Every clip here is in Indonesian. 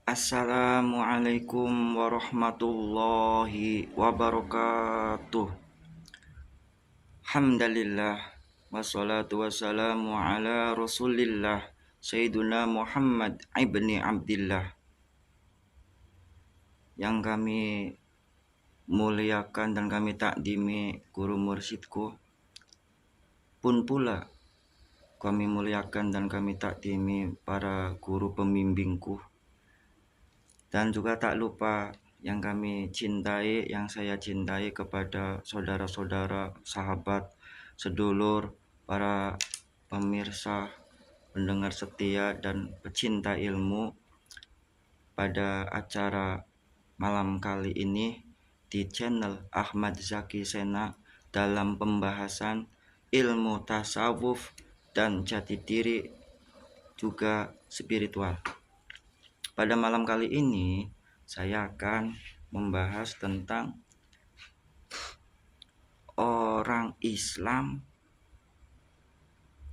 Assalamualaikum warahmatullahi wabarakatuh. Hamdalillah wassalatu wassalamu ala Rasulillah Sayyiduna Muhammad ibni Abdillah. Yang kami muliakan dan kami takdimi guru mursyidku, pun pula kami muliakan dan kami takdimi para guru pembimbingku. Dan juga tak lupa yang kami cintai, yang saya cintai kepada saudara-saudara, sahabat, sedulur, para pemirsa, pendengar setia dan pecinta ilmu pada acara malam kali ini di channel Ahmad Zaki Sena dalam pembahasan ilmu tasawuf dan jati diri juga spiritual. Pada malam kali ini saya akan membahas tentang orang Islam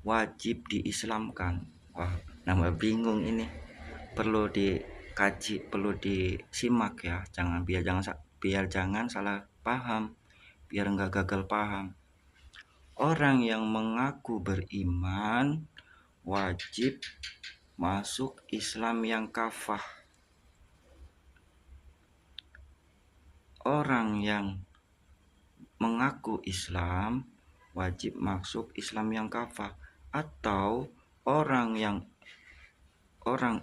wajib diislamkan. Wah, nambah bingung ini. Perlu dikaji, perlu disimak ya. Biar jangan salah paham, biar enggak gagal paham. Orang yang mengaku beriman wajib masuk Islam yang kafah. Orang yang mengaku Islam wajib masuk Islam yang kafah, atau orang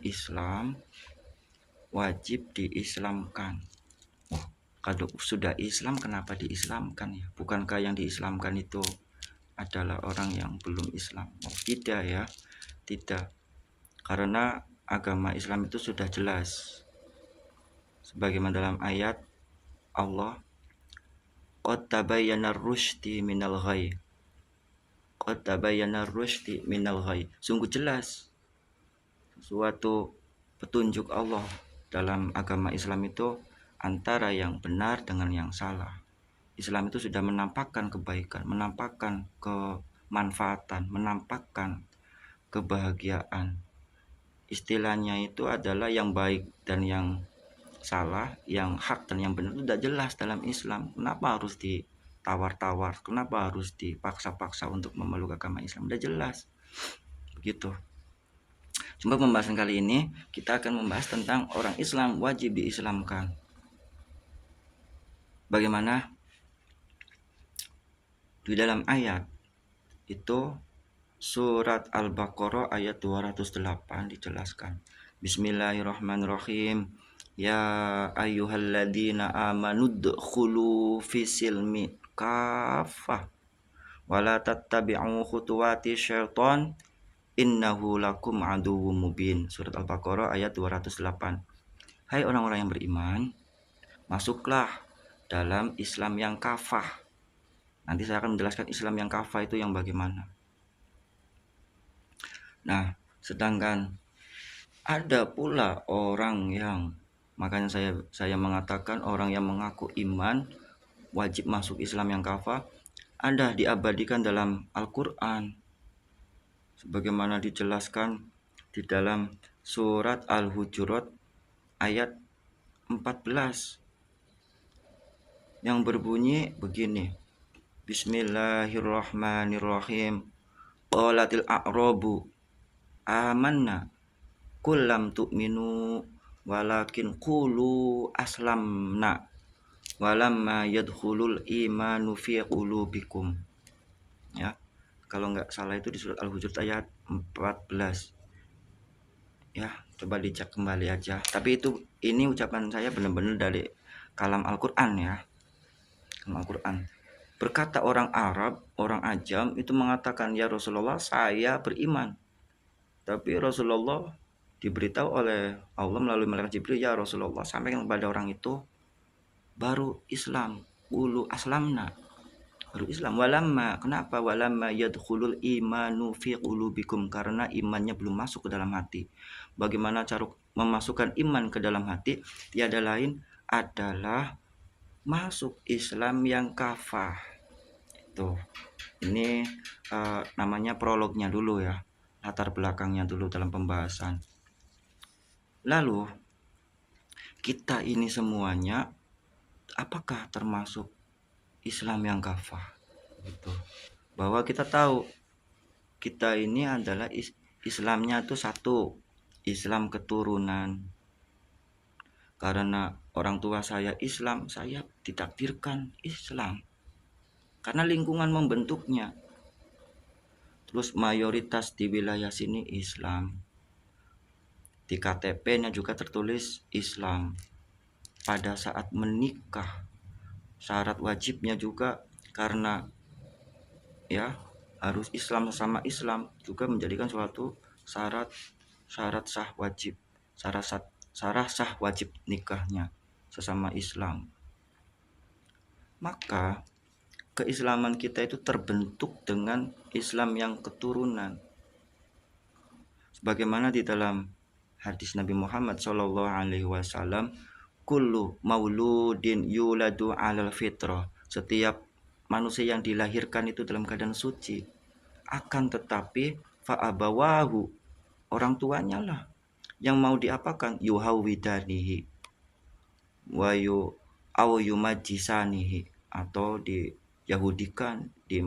Islam wajib diislamkan. Kalau sudah Islam kenapa diislamkan ya? Bukankah yang diislamkan itu adalah orang yang belum Islam? Tidak ya, tidak. Karena agama Islam itu sudah jelas. Sebagaimana dalam ayat Allah, qad tabayyana ar-rusydi minal ghayy. Qad tabayyana ar-rusydi minal ghayy. Sungguh jelas suatu petunjuk Allah dalam agama Islam itu antara yang benar dengan yang salah. Islam itu sudah menampakkan kebaikan, menampakkan kemanfaatan, menampakkan kebahagiaan. Istilahnya itu adalah yang baik dan yang salah, yang hak dan yang benar itu sudah jelas dalam Islam. Kenapa harus ditawar-tawar? Kenapa harus dipaksa-paksa untuk memeluk agama Islam? Sudah jelas. Begitu. Cuma pembahasan kali ini kita akan membahas tentang orang Islam wajib diislamkan. Bagaimana? Di dalam ayat itu surat Al-Baqarah ayat 208 dijelaskan. Bismillahirrahmanirrahim. Ya ayyuhalladzina amanu dkhulu fisilmi kafah wala tattabi'u khutuwati syaitan innahu lakum aduwwum mubin. Surat Al-Baqarah ayat 208. Hai orang-orang yang beriman, masuklah dalam Islam yang kafah. Nanti saya akan menjelaskan Islam yang kafah itu yang bagaimana. Nah, sedangkan ada pula orang yang, makanya saya mengatakan orang yang mengaku iman wajib masuk Islam yang kafah, ada diabadikan dalam Al-Quran sebagaimana dijelaskan di dalam surat Al-Hujurat ayat 14 yang berbunyi begini. Bismillahirrahmanirrahim. Qalatil a'rabu amanna qul lam tu'minu walakin qulu aslamna walamma yadkhulul imanu fi qulubikum. Ya. Kalau enggak salah itu di surat Al-Hujurat ayat 14. Ya, coba dicek kembali aja. Tapi ini ucapan saya benar-benar dari kalam Al-Qur'an ya. Kalam Al-Qur'an. Berkata orang Arab, orang Ajam itu mengatakan, ya Rasulullah, saya beriman. Tapi Rasulullah diberitahu oleh Allah melalui malaikat Jibril, ya Rasulullah, sampaikan kepada orang itu baru Islam, ulu aslamna, baru Islam. Walamma, kenapa walamma yadkhulul imanu fi qulubikum, karena imannya belum masuk ke dalam hati. Bagaimana cara memasukkan iman ke dalam hati? Tiada lain adalah masuk Islam yang kafah. Tuh, ini namanya prolognya dulu ya, latar belakangnya dulu dalam pembahasan. Lalu kita ini semuanya apakah termasuk Islam yang kafah gitu. Bahwa kita tahu kita ini adalah Islamnya itu satu, Islam keturunan. Karena orang tua saya Islam, saya ditakdirkan Islam. Karena lingkungan membentuknya. Terus mayoritas di wilayah sini Islam. Di KTP-nya juga tertulis Islam. Pada saat menikah, syarat wajibnya juga karena ya harus Islam sama Islam juga menjadikan suatu syarat sah wajib, syarat sah wajib nikahnya sesama Islam. Maka keislaman kita itu terbentuk dengan Islam yang keturunan. Sebagaimana di dalam hadis Nabi Muhammad SAW, kullu mauludin yuladu alal fitrah. Setiap manusia yang dilahirkan itu dalam keadaan suci. Akan tetapi fa'abawahu, orang tuanya lah yang mau diapakan, yuhawidanihi wayu au yumajisanihi, atau di Yahudikan, di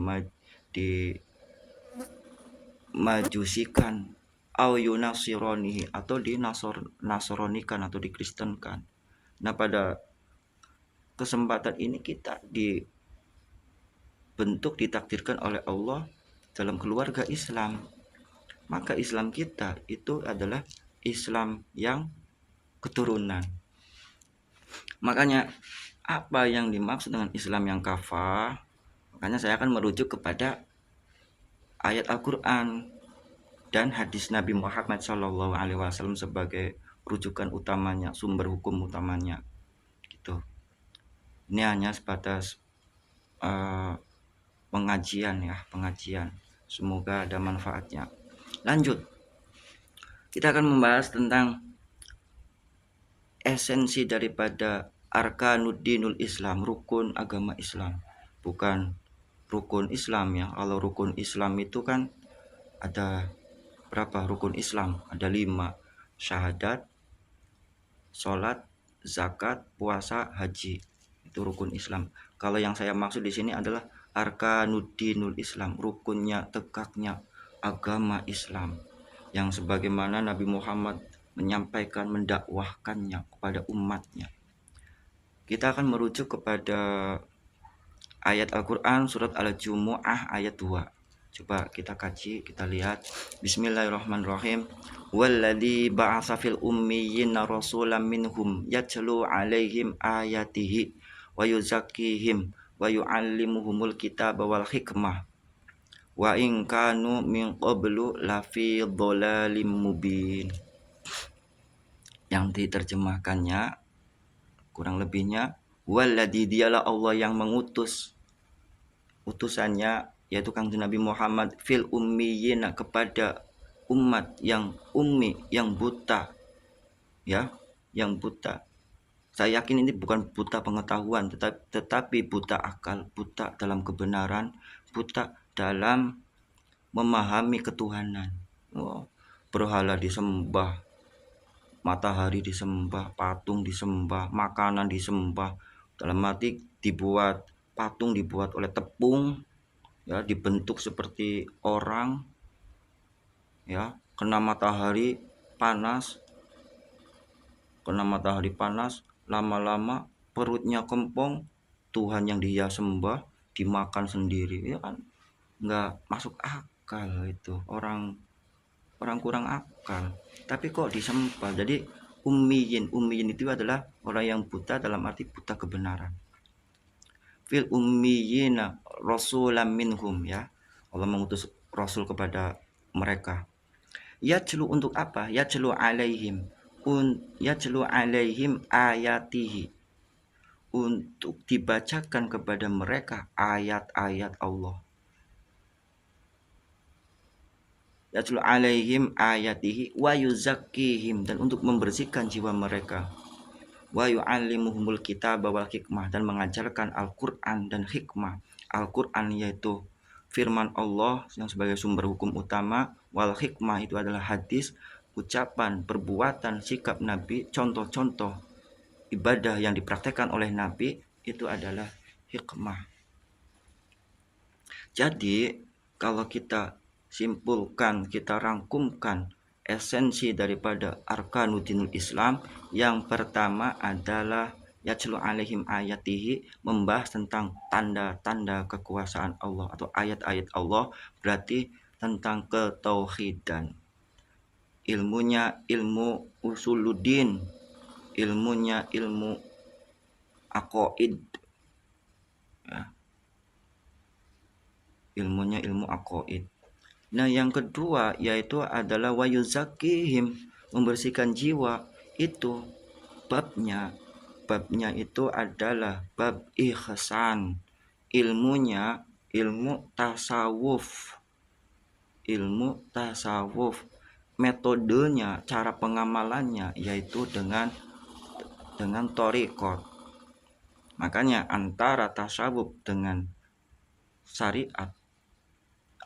majusikan, au yunasironihi, atau di nasronikan atau dikristenkan. Nah, pada kesempatan ini kita dibentuk, ditakdirkan oleh Allah dalam keluarga Islam. Maka Islam kita itu adalah Islam yang keturunan. Makanya apa yang dimaksud dengan Islam yang kafah? Makanya saya akan merujuk kepada ayat Al-Quran dan hadis Nabi Muhammad SAW sebagai rujukan utamanya, sumber hukum utamanya. Gitu. Ini hanya sebatas pengajian. Semoga ada manfaatnya. Lanjut, kita akan membahas tentang esensi daripada arkanuddinul Islam, rukun agama Islam. Bukan rukun Islam ya. Kalau rukun Islam itu kan ada berapa rukun Islam? Ada 5. Syahadat, sholat, zakat, puasa, haji. Itu rukun Islam. Kalau yang saya maksud di sini adalah arkanuddinul Islam, rukunnya, tegaknya agama Islam, yang sebagaimana Nabi Muhammad menyampaikan, mendakwahkannya kepada umatnya. Kita akan merujuk kepada ayat Al-Quran surat Al-Jumu'ah ayat 2. Coba kita kaji, kita lihat. Bismillahirrahmanirrahim. Walladzi ba'atsa fil ummiyina rasulan minhum yatlu 'alaihim ayatihi wa yuzakkihim wa yu'allimuhumul kitaba wal hikmah wa in kanu min qablu lafi dhalalim mubin. Yang diterjemahkannya kurang lebihnya, walladzi, dialah Allah yang mengutus utusannya, yaitu Kanjeng Nabi Muhammad, fil ummiyina, kepada umat yang ummi, yang buta, ya, yang buta. Saya yakin ini bukan buta pengetahuan, tetapi buta akal, buta dalam kebenaran, buta dalam memahami ketuhanan. Berhala disembah, matahari disembah, patung disembah, makanan disembah. Dalam arti dibuat patung, dibuat oleh tepung, ya, dibentuk seperti orang, ya, kena matahari panas, lama-lama perutnya kempong, Tuhan yang dia sembah dimakan sendiri, ya kan? Nggak masuk akal itu, orang kurang akal. Tapi kok disembah? Jadi ummiyin itu adalah orang yang buta dalam arti buta kebenaran. Fil ummiyina rasulan minhum, ya, Allah mengutus rasul kepada mereka. Yatlu, untuk apa? Yatlu alaihim ayatihi, untuk dibacakan kepada mereka ayat-ayat Allah. Yatlu alaihim ayatihi wa yuzakkihim, dan untuk membersihkan jiwa mereka. Wa yu'allimuhumul kitaba wal hikmah, dan mengajarkan Al-Qur'an dan hikmah. Al-Qur'an yaitu firman Allah yang sebagai sumber hukum utama, wal hikmah itu adalah hadis, ucapan, perbuatan, sikap Nabi, contoh-contoh ibadah yang dipraktekkan oleh Nabi itu adalah hikmah. Jadi kalau kita simpulkan, kita rangkumkan esensi daripada arkanudinul Islam, yang pertama adalah yatlu alaihim ayatihi, membahas tentang tanda-tanda kekuasaan Allah atau ayat-ayat Allah, berarti tentang ketauhidan. Ilmunya ilmu usuluddin, ilmunya ilmu aqaid, ya. Ilmunya ilmu aqaid. Nah, yang kedua yaitu adalah wayuzakihim, membersihkan jiwa. Itu babnya itu adalah bab ihsan. Ilmunya ilmu tasawuf. Metodenya, cara pengamalannya yaitu dengan thariqat. Makanya antara tasawuf dengan syariat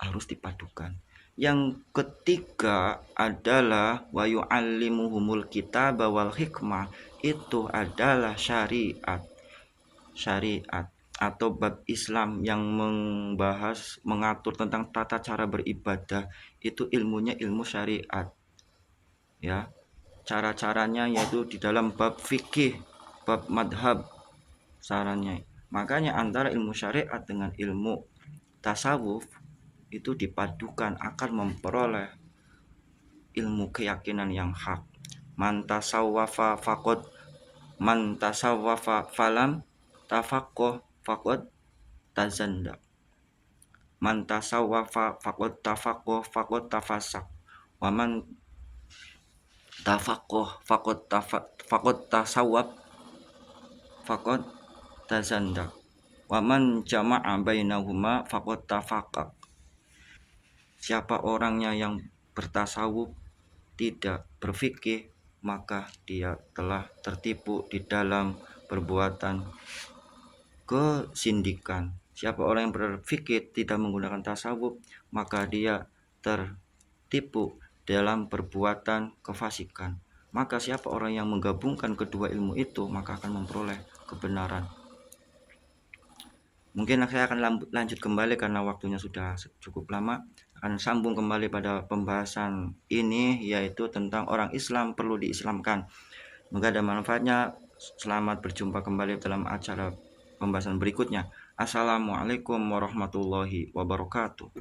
harus dipadukan. Yang ketiga adalah wa yu'allimuhumul kitaba wal hikmah, itu adalah syariat atau bab Islam yang mengatur tentang tata cara beribadah, itu ilmunya ilmu syariat, ya. Cara-caranya yaitu di dalam bab fikih, bab madhab, sarannya. Makanya antara ilmu syariat dengan ilmu tasawuf itu dipadukan akan memperoleh ilmu keyakinan yang hak. Man tasawwafa falam tafaqquh faqad tazanda. Man tasawwafa faqad tafaqquh faqad tafassak. Wa man tafaqquh faqad tasawwab faqad tazanda. Wa man jama'a bainahuma faqad tafaqqah. Siapa orangnya yang bertasawuf, tidak berfikih, maka dia telah tertipu di dalam perbuatan kesindikan. Siapa orang yang berfikih tidak menggunakan tasawuf, maka dia tertipu dalam perbuatan kefasikan. Maka siapa orang yang menggabungkan kedua ilmu itu, maka akan memperoleh kebenaran. Mungkin saya akan lanjut kembali karena waktunya sudah cukup lama. Akan sambung kembali pada pembahasan ini, yaitu tentang orang Islam perlu diislamkan. Semoga ada manfaatnya. Selamat berjumpa kembali dalam acara pembahasan berikutnya. Assalamualaikum warahmatullahi wabarakatuh.